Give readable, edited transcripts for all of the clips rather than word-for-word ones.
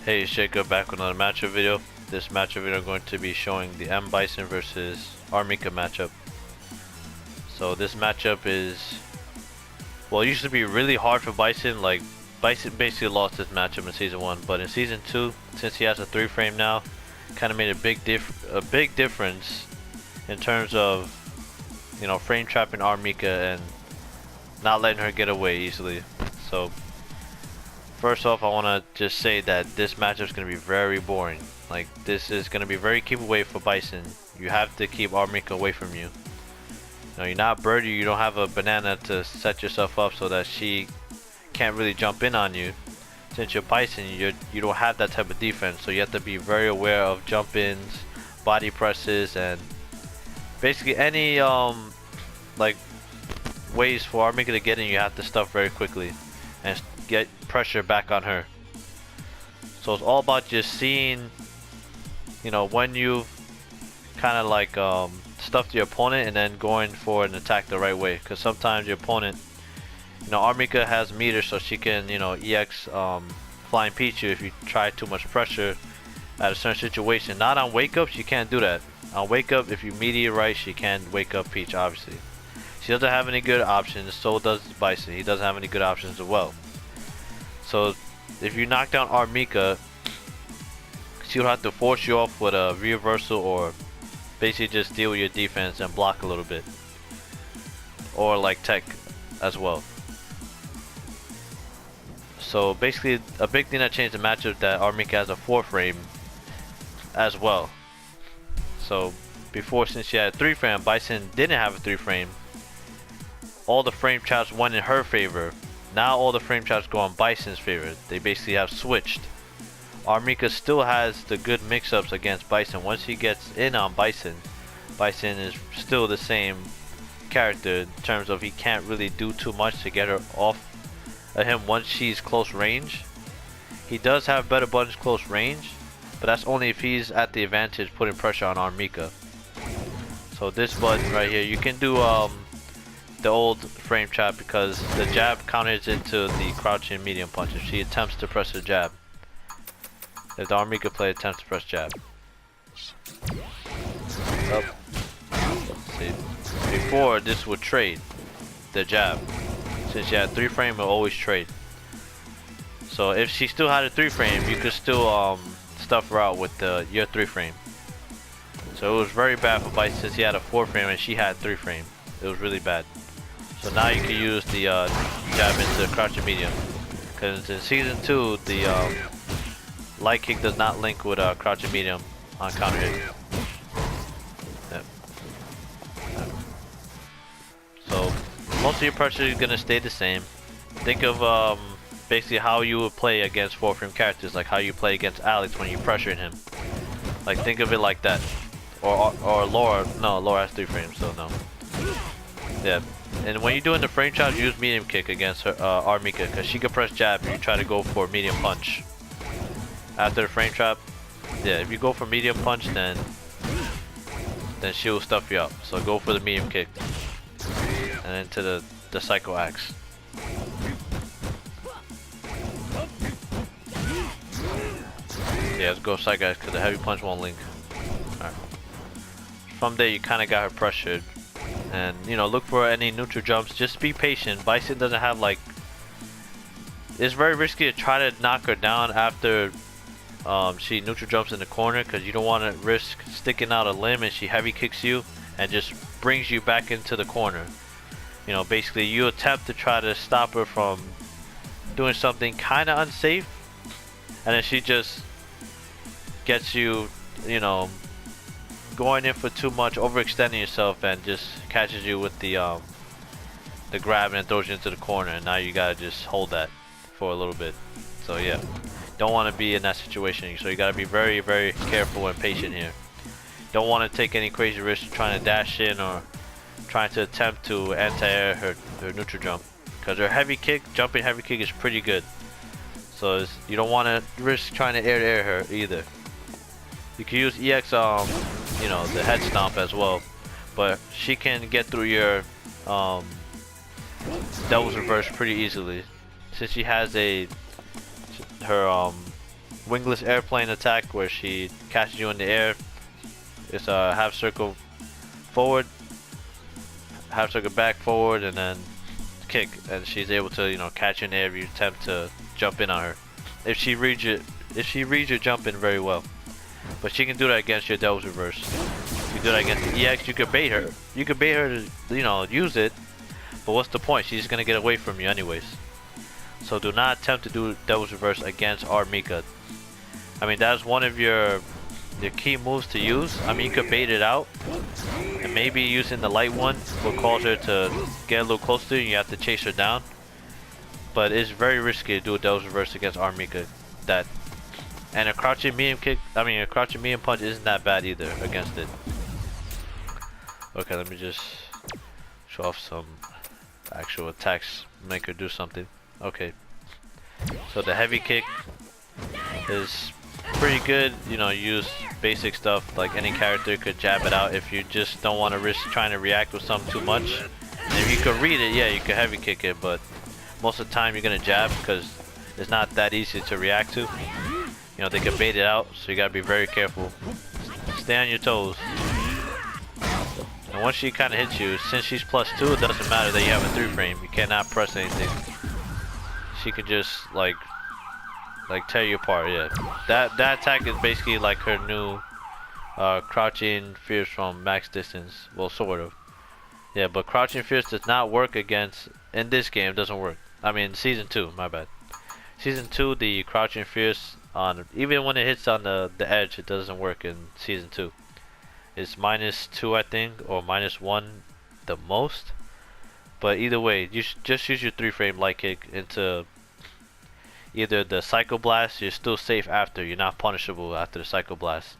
Hey, it's Jacob back with another matchup video. This matchup video I'm going to be showing the M.Bison versus R.Mika matchup. So this matchup is, well, it used to be really hard for Bison. Like, Bison basically lost this matchup in Season 1, but in Season 2, since he has a 3-frame now, kind of made a big difference in terms of, you know, frame trapping R.Mika and not letting her get away easily. So first off, I want to just say that this matchup is going to be very boring. Like, this is going to be very keep away for Bison. You have to keep R.Mika away from you. You know, you're not Birdie, you don't have a banana to set yourself up so that she can't really jump in on you. Since you're Bison, you don't have that type of defense, so you have to be very aware of jump-ins, body presses, and basically any like ways for R.Mika to get in. You have to stuff very quickly and get pressure back on her. So it's all about just seeing, you know, when you've kind of like stuffed your opponent and then going for an attack the right way. Because sometimes your opponent, you know, R.Mika has meter, so she can, you know, EX Flying Peach you if you try too much pressure at a certain situation. Not on wake up, she can't do that. On wake up, if you meter right, she can wake up Peach, obviously. She doesn't have any good options, so does Bison. He doesn't have any good options as well. So if you knock down R.Mika, she'll have to force you off with a reversal or basically just deal with your defense and block a little bit. Or like tech as well. So basically a big thing that changed the matchup is that R.Mika has a 4-frame as well. So before, since she had a 3-frame, Bison didn't have a 3-frame. All the frame traps went in her favor. Now all the frame traps go on Bison's favor. They basically have switched. R.Mika still has the good mix-ups against Bison. Once he gets in on Bison, Bison is still the same character in terms of he can't really do too much to get her off of him once she's close range. He does have better buttons close range, but that's only if he's at the advantage putting pressure on R.Mika. So this button right here, you can do the old frame trap because the jab counters into the crouching medium punch if she attempts to press the jab. If the R.Mika player attempts to press jab. Up. See, before this would trade the jab. Since you had 3-frame, it will always trade. So if she still had a 3-frame, you could still stuff her out with your 3-frame. So it was very bad for Bison since he had a 4-frame and she had 3-frame. It was really bad. So now you can use the jab into crouching medium. Because in Season 2, the light kick does not link with crouching medium on counter hit. Yep. So most of your pressure is going to stay the same. Think of basically how you would play against 4-frame characters, like how you play against Alex when you're pressuring him. Like, think of it like that. Or Laura. No, Laura has 3 frames, so no. Yeah. And when you're doing the frame trap, use medium kick against her, R.Mika, because she can press jab and you try to go for medium punch. After the frame trap, yeah, if you go for medium punch, then she will stuff you up. So go for the medium kick. And into the psycho axe. Yeah, let's go psycho axe because the heavy punch won't link. Alright. From there, you kind of got her pressured. And, you know, look for any neutral jumps. Just be patient. Bison doesn't have, like... It's very risky to try to knock her down after she neutral jumps in the corner, because you don't want to risk sticking out a limb and she heavy kicks you and just brings you back into the corner. You know, basically you attempt to try to stop her from doing something kind of unsafe, and then she just gets you, you know, going in for too much, overextending yourself, and just catches you with the grab and throws you into the corner, and now you gotta just hold that for a little bit. So yeah, don't want to be in that situation, so you gotta be very, very careful and patient here. Don't want to take any crazy risks trying to dash in or trying to attempt to anti-air her neutral jump, because her heavy kick, jumping heavy kick, is pretty good. So you don't want to risk trying to air her either. You can use EX, you know, the head stomp as well, but she can get through your devil's reverse pretty easily, since she has her wingless airplane attack where she catches you in the air. It's a half circle forward, half circle back forward, and then kick. And she's able to, you know, catch you in the air if you attempt to jump in on her. If she reads your jump in very well. But she can do that against your Devil's Reverse. If you do that against the EX, you could bait her. You could bait her to, you know, use it. But what's the point? She's gonna get away from you anyways. So do not attempt to do Devil's Reverse against R.Mika. I mean, that's one of your key moves to use. I mean, you could bait it out. And maybe using the light one will cause her to get a little closer to you and you have to chase her down. But it's very risky to do a Devil's Reverse against R.Mika. And a crouching medium kick, a crouching medium punch isn't that bad either against it. Okay, let me just show off some actual attacks, make her do something. Okay, so the heavy kick is pretty good. You know, use basic stuff like any character could jab it out if you just don't want to risk trying to react with something too much. And if you could read it, yeah, you could heavy kick it, but most of the time you're gonna jab because it's not that easy to react to. You know, they can bait it out, so you gotta be very careful. Stay on your toes. And once she kind of hits you, since she's +2, it doesn't matter that you have a 3 frame. You cannot press anything. She could just like tear you apart. Yeah, that attack is basically like her new crouching fierce from max distance. Well, sort of. Yeah, but crouching fierce does not work against in this game. It doesn't work. I mean, season 2. My bad. Season 2, the crouching fierce on even when it hits on the edge, it doesn't work in season 2. It's -2, I think, or -1 the most. But either way, you should just use your 3 frame light kick into either the Psycho Blast. You're still safe after. You're not punishable after the Psycho Blast.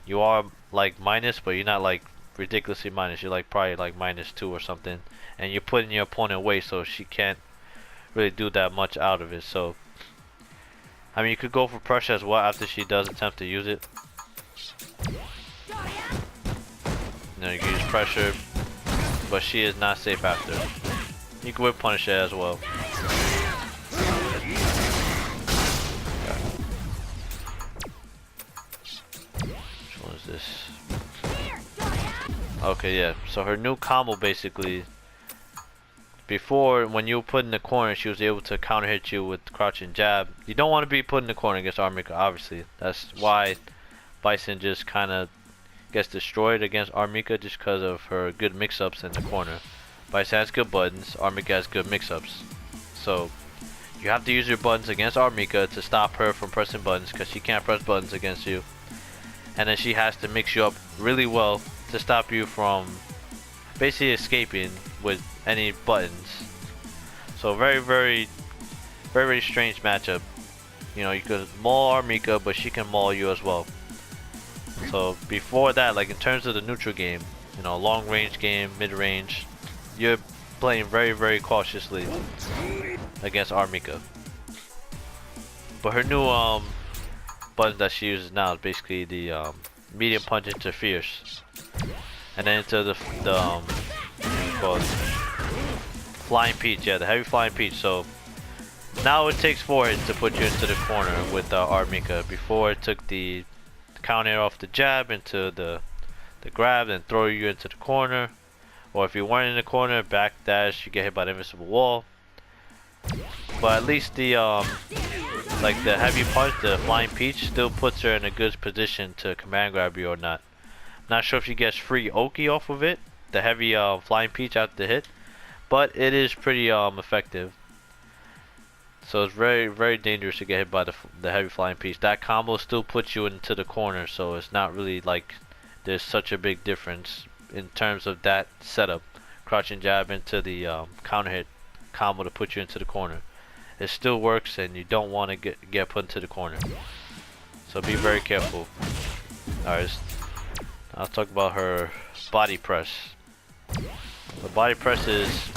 You are like minus, but you're not like ridiculously minus. You're like probably like -2 or something. And you're putting your opponent away, so she can't really do that much out of it. So I mean, you could go for pressure as well after she does attempt to use it. You know, you can use pressure, but she is not safe after. You can whip punish it as well. Which one is this? Okay, yeah. So her new combo basically. Before, when you were put in the corner, she was able to counter hit you with crouching jab. You don't want to be put in the corner against R.Mika, obviously. That's why Bison just kind of gets destroyed against R.Mika, just because of her good mix-ups in the corner. Bison has good buttons, R.Mika has good mix-ups. So you have to use your buttons against R.Mika to stop her from pressing buttons, because she can't press buttons against you. And then she has to mix you up really well to stop you from basically escaping with any buttons. So very strange matchup. You know, you could maul R.Mika, but she can maul you as well. So before that, like in terms of the neutral game, you know, long range game, mid range, you're playing very cautiously against R.Mika. But her new button that she uses now is basically the medium punch into fierce, and then into the called Flying Peach. Yeah, the heavy Flying Peach. So now it takes 4 hits to put you into the corner with R.Mika. Before it took the counter off the jab into the grab and throw you into the corner. Or if you weren't in the corner, back dash, you get hit by the invincible wall. But at least the like the heavy punch, the Flying Peach, still puts her in a good position to command grab you or not. Not sure if she gets free Oki off of it, the heavy Flying Peach after the hit, but it is pretty effective. So it's very dangerous to get hit by the heavy Flying Peach. That combo still puts you into the corner, so it's not really like there's such a big difference in terms of that setup. Crouching jab into the counter hit combo to put you into the corner. It still works, and you don't want to get put into the corner. So be very careful. Alright, I'll talk about her body press. The body press is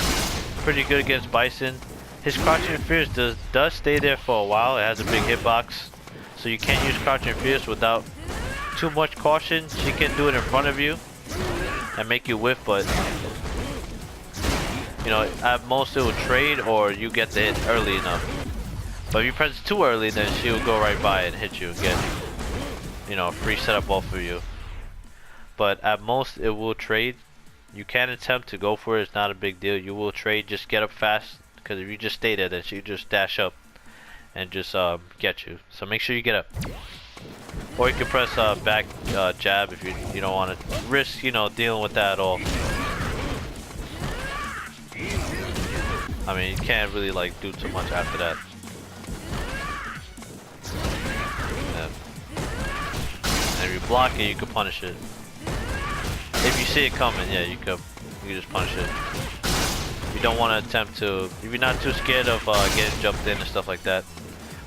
pretty good against Bison. His crouching fierce does stay there for a while. It has a big hitbox, so you can't use crouching fierce without too much caution. She can do it in front of you and make you whiff, but you know, at most it will trade or you get the hit early enough. But if you press it too early, then she will go right by and hit you and get, you know, a free setup ball for you. But at most, it will trade. You can attempt to go for it. It's not a big deal. You will trade. Just get up fast. Because if you just stay there, then she just dash up and just get you. So make sure you get up. Or you can press back jab if you don't want to risk, you know, dealing with that at all. I mean, you can't really like do too much after that. Yeah. And if you block it, you can punish it. If you see it coming, yeah, you can just punish it. You don't want to attempt to, if you're not too scared of getting jumped in and stuff like that,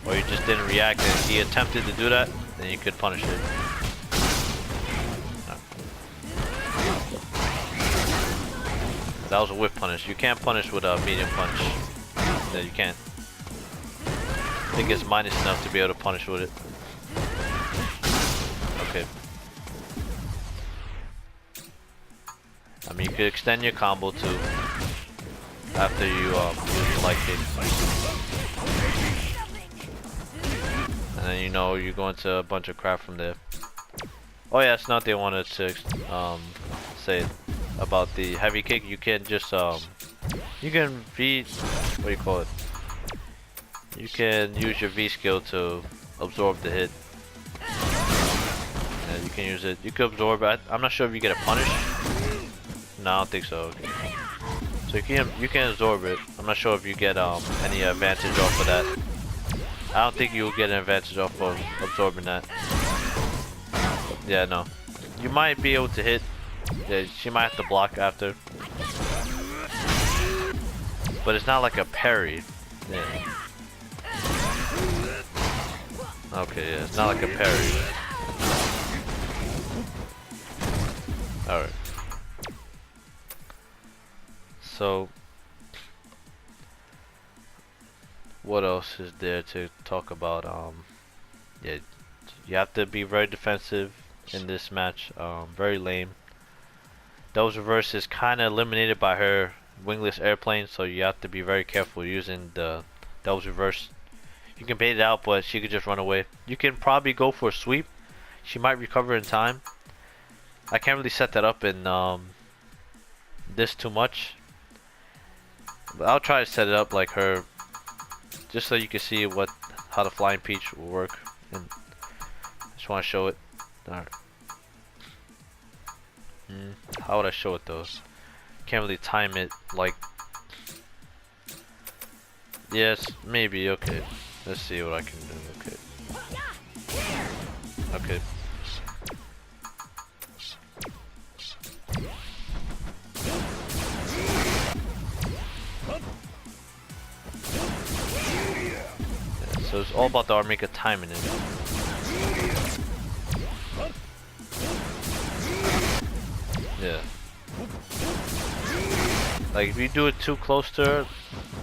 or you just didn't react and he attempted to do that, then you could punish it. That was a whip punish. You can't punish with a medium punch. No, you can't. I think it's minus enough to be able to punish with it. Okay. I mean, you could extend your combo too after you use the light kick. And then you know you go into a bunch of crap from there. Oh yeah, it's not they wanted to say about the heavy kick. You can just you can V, what do you call it? You can use your V skill to absorb the hit. Yeah, you can use it. You can absorb it. I'm not sure if you get a punish. No, I don't think so. Okay. So you can absorb it. I'm not sure if you get any advantage off of that. I don't think you'll get an advantage off of absorbing that. Yeah, no. You might be able to hit. Yeah, she might have to block after. But it's not like a parry. Yeah. Okay, yeah, it's not like a parry. Alright. So, what else is there to talk about? Yeah, you have to be very defensive in this match. Very lame. Those reverse is kind of eliminated by her wingless airplane, so you have to be very careful using the those reverse. You can bait it out, but she could just run away. You can probably go for a sweep. She might recover in time. I can't really set that up in this too much. But I'll try to set it up like her, just so you can see how the flying peach will work. And I just want to show it. Alright. How would I show it though? Can't really time it like. Yes, maybe. Okay. Let's see what I can do. Okay. Okay. So it's all about the R.Mika timing it. Yeah. Like if you do it too close to her,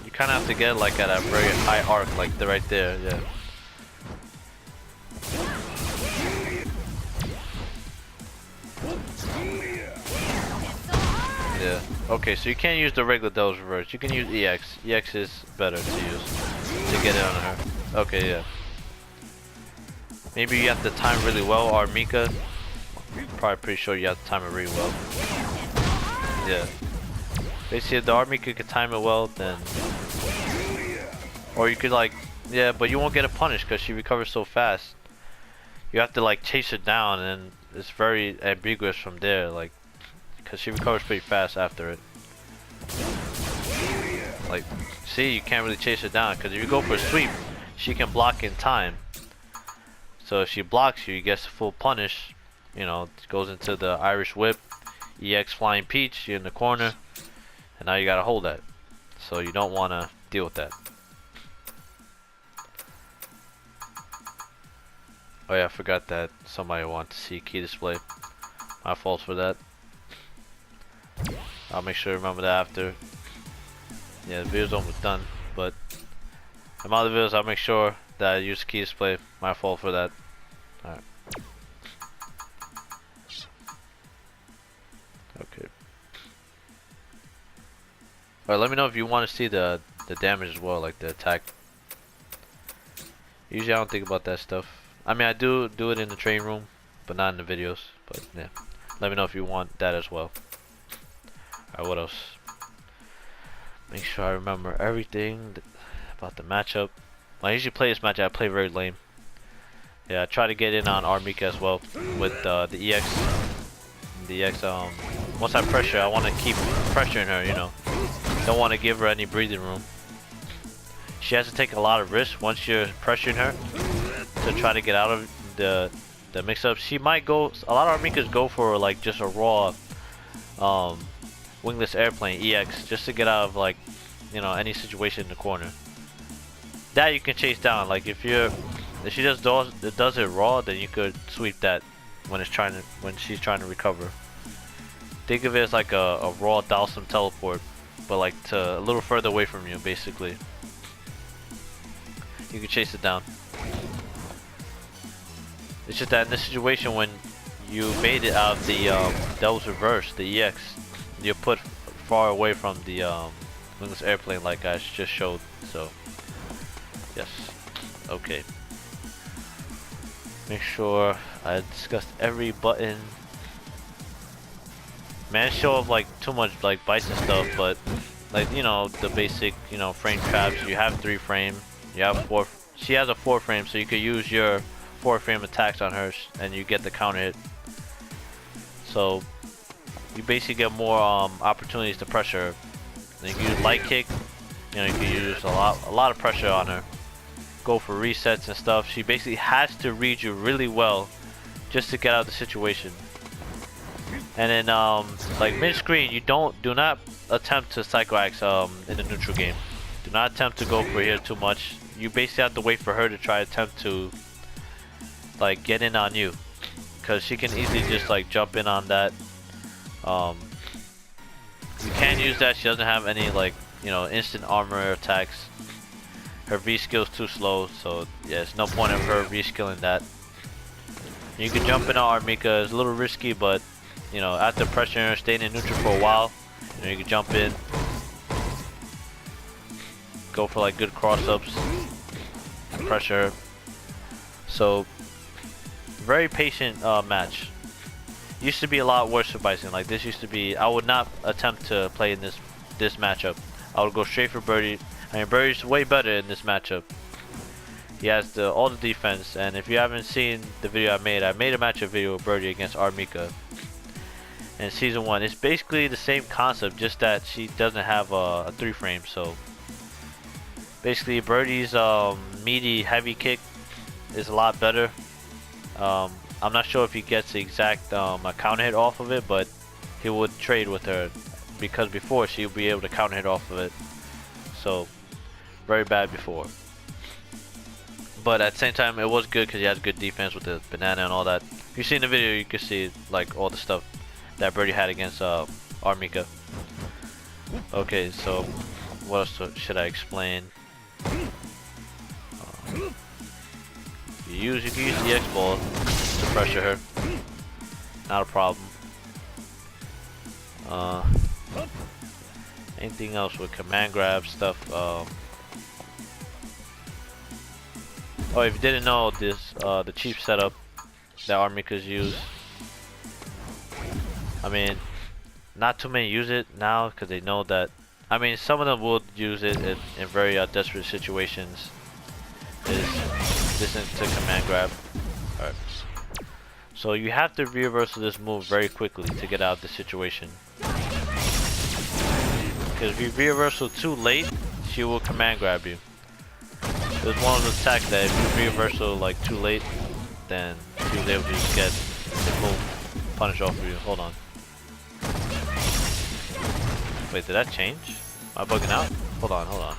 you kind of have to get like at a very high arc, like right there. Yeah. Yeah. Okay, so you can't use the regular Devil's Reverse. You can use EX. EX is better to use to get it on her. Okay, yeah. Maybe you have to time really well. R.Mika, probably pretty sure you have to time it really well. Yeah. Basically, if the R.Mika could time it well, then, or you could like, yeah, but you won't get a punish because she recovers so fast. You have to like chase her down, and it's very ambiguous from there, like, because she recovers pretty fast after it. Like, see, you can't really chase her down because if you go for a sweep, she can block in time. So if she blocks you, you get the full punish. You know, it goes into the Irish whip, EX flying peach, you're in the corner, and now you gotta hold that. So you don't want to deal with that. Oh yeah, I forgot that somebody wanted to see key display. My fault for that. I'll make sure to remember that after. Yeah, the video's almost done, but in my other videos I'll make sure that I use key display. My fault for that. Alright. Okay. Alright, let me know if you want to see the damage as well, like the attack. Usually I don't think about that stuff. I mean, I do it in the training room, but not in the videos. But yeah, let me know if you want that as well. Alright, what else? Make sure I remember everything about the matchup. When I usually play this matchup, I play very lame. Yeah, I try to get in on R.Mika as well with the EX. The EX, once I pressure, I want to keep pressuring her, you know. Don't want to give her any breathing room. She has to take a lot of risks once you're pressuring her to try to get out of the mix-up. She might go, a lot of R.Mikas go for like just a raw wingless airplane EX just to get out of, like, you know, any situation in the corner. That you can chase down. Like if she just does it raw, then you could sweep that when she's trying to recover. Think of it as like a raw Dalsum teleport, but like to a little further away from you, basically. You can chase it down. It's just that in this situation, when you bait it out of the Devil's Reverse, the EX, you're put far away from the wingless airplane, like I just showed. So yes, okay. Make sure I discussed every button. Man, show up like too much like Bison stuff, but like, you know, the basic, you know, frame traps. You have 3 frame. You have 4. She has a 4 frame, so you could use your 4 frame attacks on her, and you get the counter hit. So you basically get more opportunities to pressure her. And you can use light kick. You know, you can use a lot of pressure on her. Go for resets and stuff. She basically has to read you really well just to get out of the situation. And then like mid screen, you do not attempt to Psycho Axe in the neutral game. Do not attempt to go for here too much. You basically have to wait for her to try to attempt to like get in on you, because she can easily just like jump in on that. You can use that. She doesn't have any, like, you know, instant armor attacks. Her V skill's too slow, so yeah, there's no point of her reskilling that. You can jump in on R.Mika. It's a little risky, but you know, after pressuring her, staying in neutral for a while, you know, you can jump in, go for like good cross-ups, pressure her. So very patient match. Used to be a lot worse for Bison. Like this used to be, I would not attempt to play in this matchup. I would go straight for Birdie. I mean, Birdie's way better in this matchup. He has all the defense, and if you haven't seen the video I made a matchup video with Birdie against R.Mika in season 1. It's basically the same concept, just that she doesn't have a 3 frame. So basically Birdie's meaty heavy kick is a lot better. I'm not sure if he gets the exact a counter hit off of it, but he would trade with her, because before she would be able to counter hit off of it. So very bad before, but at the same time it was good because he has good defense with the banana and all that. If you see in the video, you can see like all the stuff that Birdie had against R.Mika. Okay, so what else should I explain? You can use the X-Ball to pressure her. Not a problem. Anything else with command grab stuff? Oh, if you didn't know this, the cheap setup that R.Mika's use. I mean, not too many use it now because they know that. I mean, some of them will use it in very desperate situations. This into command grab. Alright. So you have to reversal this move very quickly to get out of the situation. Because if you reversal too late, she will command grab you. There's one of the attacks that if you reversal like too late, then she was able to just get the move punish off of you. Hold on. Wait, did that change? Am I bugging out? Hold on.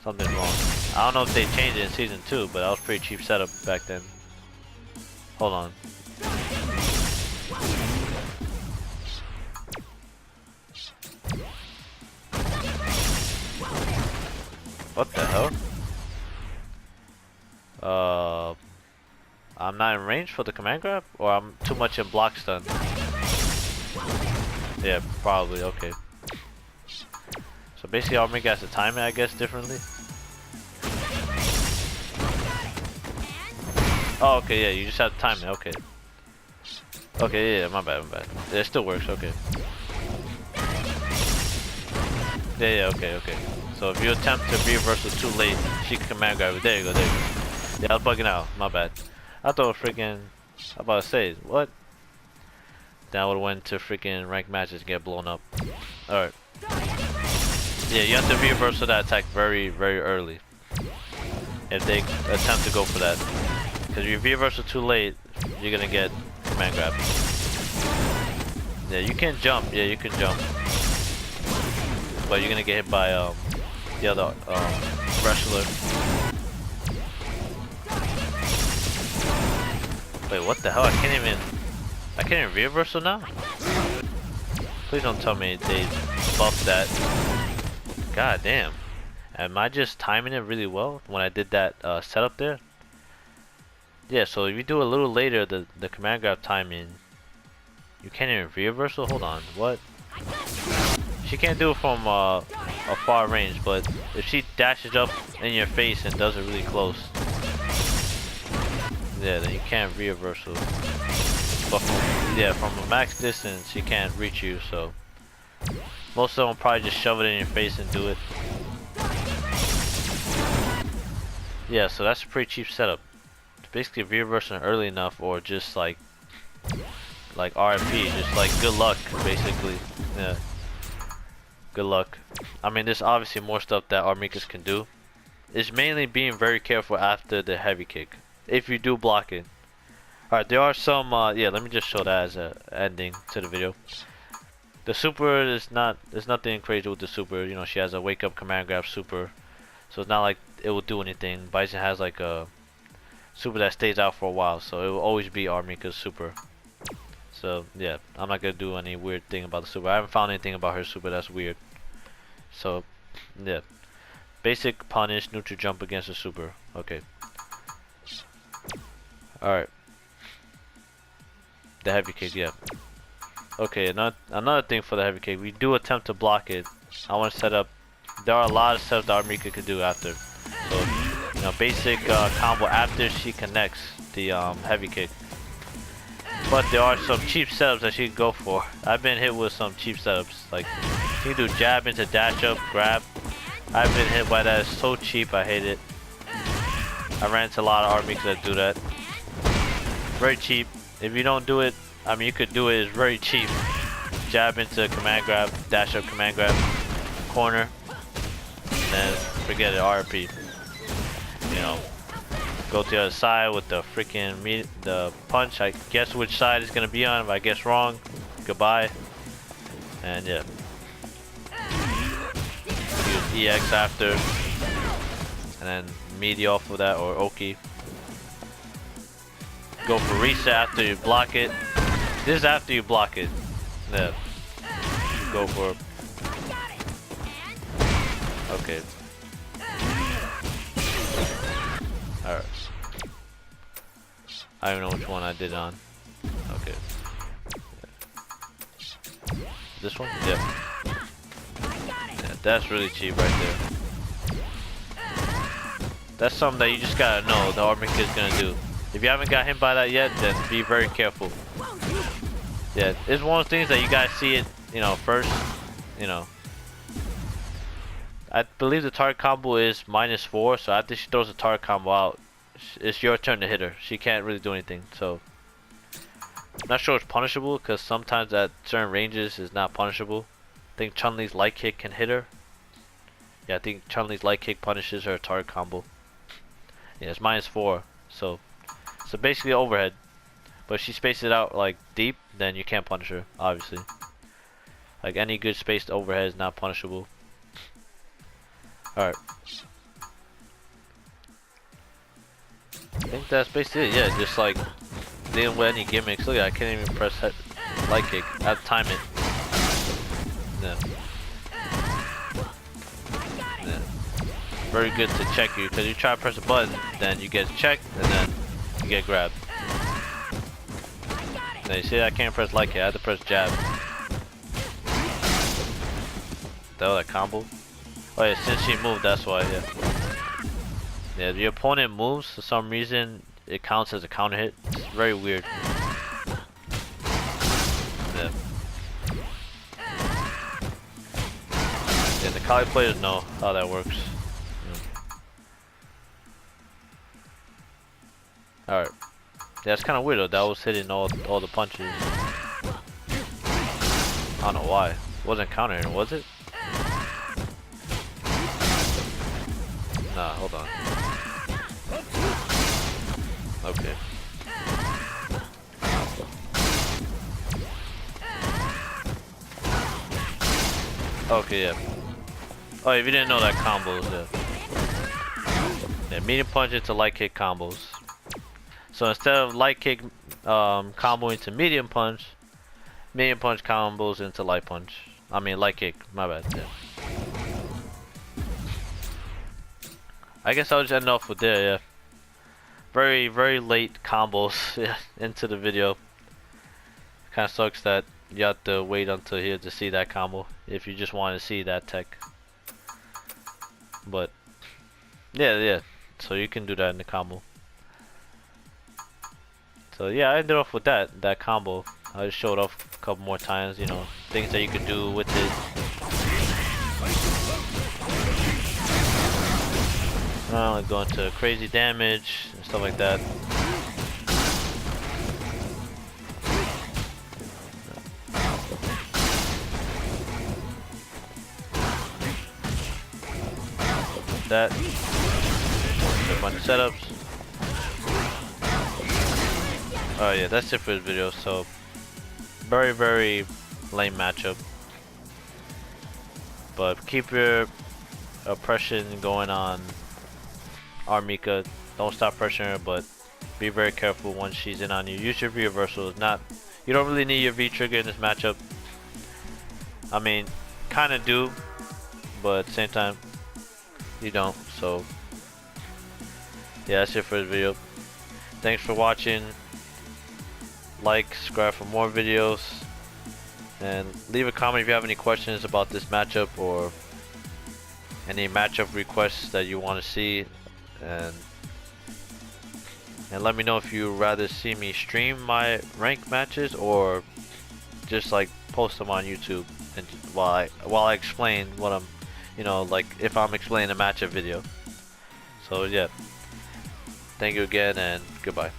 Something's wrong. I don't know if they changed it in season 2, but that was pretty cheap setup back then. Hold on. What the hell? I'm not in range for the command grab? Or I'm too much in block stun? Yeah, probably, okay. So basically R.Mika has to time it, I guess, differently. Oh, okay, yeah, you just have to time it. Okay. Okay, yeah, my bad, my bad. Yeah, it still works. Okay. Yeah, yeah, okay, okay. So if you attempt to reversal too late, she can command grab it. There you go, there you go. Yeah, I was bugging out. My bad. I thought freaking. I about to say what? Then I would have went to freaking ranked matches and get blown up. All right. Yeah, you have to reversal that attack very, very early. If they attempt to go for that, because if you reversal too late, you're gonna get command grab. Yeah, you can jump. Yeah, you can jump. But you're gonna get hit by the other wrestler. Wait, what the hell? I can't even reversal now? Please don't tell me they buffed that. God damn. Am I just timing it really well when I did that setup there? Yeah, so if you do a little later the command grab timing, you can't even reversal? Hold on, what? She can't do it from a far range, but if she dashes up in your face and does it really close, yeah, then you can't reversal. But from a max distance, she can't reach you, so most of them will probably just shove it in your face and do it. Yeah, so that's a pretty cheap setup. It's basically reversing early enough, or just like RFP, just like good luck, basically. Yeah. Good luck. I mean, there's obviously more stuff that R.Mikas can do. It's mainly being very careful after the heavy kick, if you do block it. Alright, there are some, yeah, let me just show that as a ending to the video. The super is not, there's nothing crazy with the super. You know, she has a wake up command grab super. So it's not like it will do anything. Bison has like a super that stays out for a while, so it will always be R.Mika's super. So yeah, I'm not gonna do any weird thing about the super. I haven't found anything about her super that's weird. So yeah, basic punish, neutral jump against the super. Okay. All right. The heavy kick, yeah. Okay, another thing for the heavy kick, we do attempt to block it. I want to set up. There are a lot of stuff that R.Mika can do after. So you know, basic combo after she connects the heavy kick. But there are some cheap setups that she can go for. I've been hit with some cheap setups. Like, you can do jab into dash up, grab. I've been hit by that. It's so cheap, I hate it. I ran into a lot of R.Mikas that do that. Very cheap. If you don't do it, I mean, you could do it. It's very cheap. Jab into command grab, dash up, command grab, corner, and then forget it, RP. You know. Go to the other side with the freaking the punch. I guess which side it's gonna be on. If I guess wrong, goodbye. And yeah, use EX after, and then meaty off of that, or Oki. Go for reset after you block it. This is after you block it. Yeah. Go for. Okay. Alright. I don't know which one I did on. Okay. Yeah. This one? Yeah. Yeah, that's really cheap right there. That's something that you just gotta know the R.Mika is gonna do. If you haven't got hit by that yet, then be very careful. Yeah, it's one of those things that you gotta see it, you know, first, you know. I believe the target combo is -4, so after she throws the target combo out, it's your turn to hit her. She can't really do anything, so. I'm not sure it's punishable, because sometimes at certain ranges it's not punishable. I think Chun-Li's light kick can hit her. Yeah, I think Chun-Li's light kick punishes her target combo. Yeah, it's -4, so basically overhead. But if she spaces it out like deep, then you can't punish her, obviously. Like any good spaced overhead is not punishable. Alright. I think that's basically it, yeah, just like dealing with any gimmicks. Look at that, I can't even press light kick. I have to time it. Yeah. Yeah. Very good to check you, because you try to press a button, then you get checked, and then you get grabbed. Now you see I can't press light kick, I have to press jab. That combo? Oh yeah, since she moved, that's why, yeah. Yeah, the opponent moves, for some reason, it counts as a counter hit. It's very weird. Yeah. Yeah, the college players know how that works. Yeah. Alright. Yeah, it's kind of weird though. That was hitting all the punches. I don't know why. It wasn't countering, was it? Nah, hold on. Okay. Okay, yeah. Oh, if you didn't know that combos, yeah, medium punch into light kick combos. So instead of light kick comboing to medium punch combos into light punch. I mean light kick, my bad. Yeah. I guess I'll just end off with there, yeah. Very, very late combos into the video. Kinda sucks that you have to wait until here to see that combo if you just want to see that tech. But yeah. So you can do that in the combo. So yeah, I ended off with that combo. I just showed off a couple more times, you know, things that you could do with it. Like going to crazy damage and stuff like that. That. A bunch of setups. Oh yeah, that's it for this video. So very, very lame matchup. But keep your oppression going on R.Mika. Don't stop pressuring her, but be very careful once she's in on you. Use your V reversals. You don't really need your V trigger in this matchup. I mean, kind of do, but at the same time, you don't. So yeah, that's it for this video. Thanks for watching. Like, subscribe for more videos, and leave a comment if you have any questions about this matchup or any matchup requests that you want to see, and let me know if you rather see me stream my ranked matches or just like post them on YouTube and while I explain what I'm, you know, like if I'm explaining a matchup video. So yeah, thank you again and goodbye.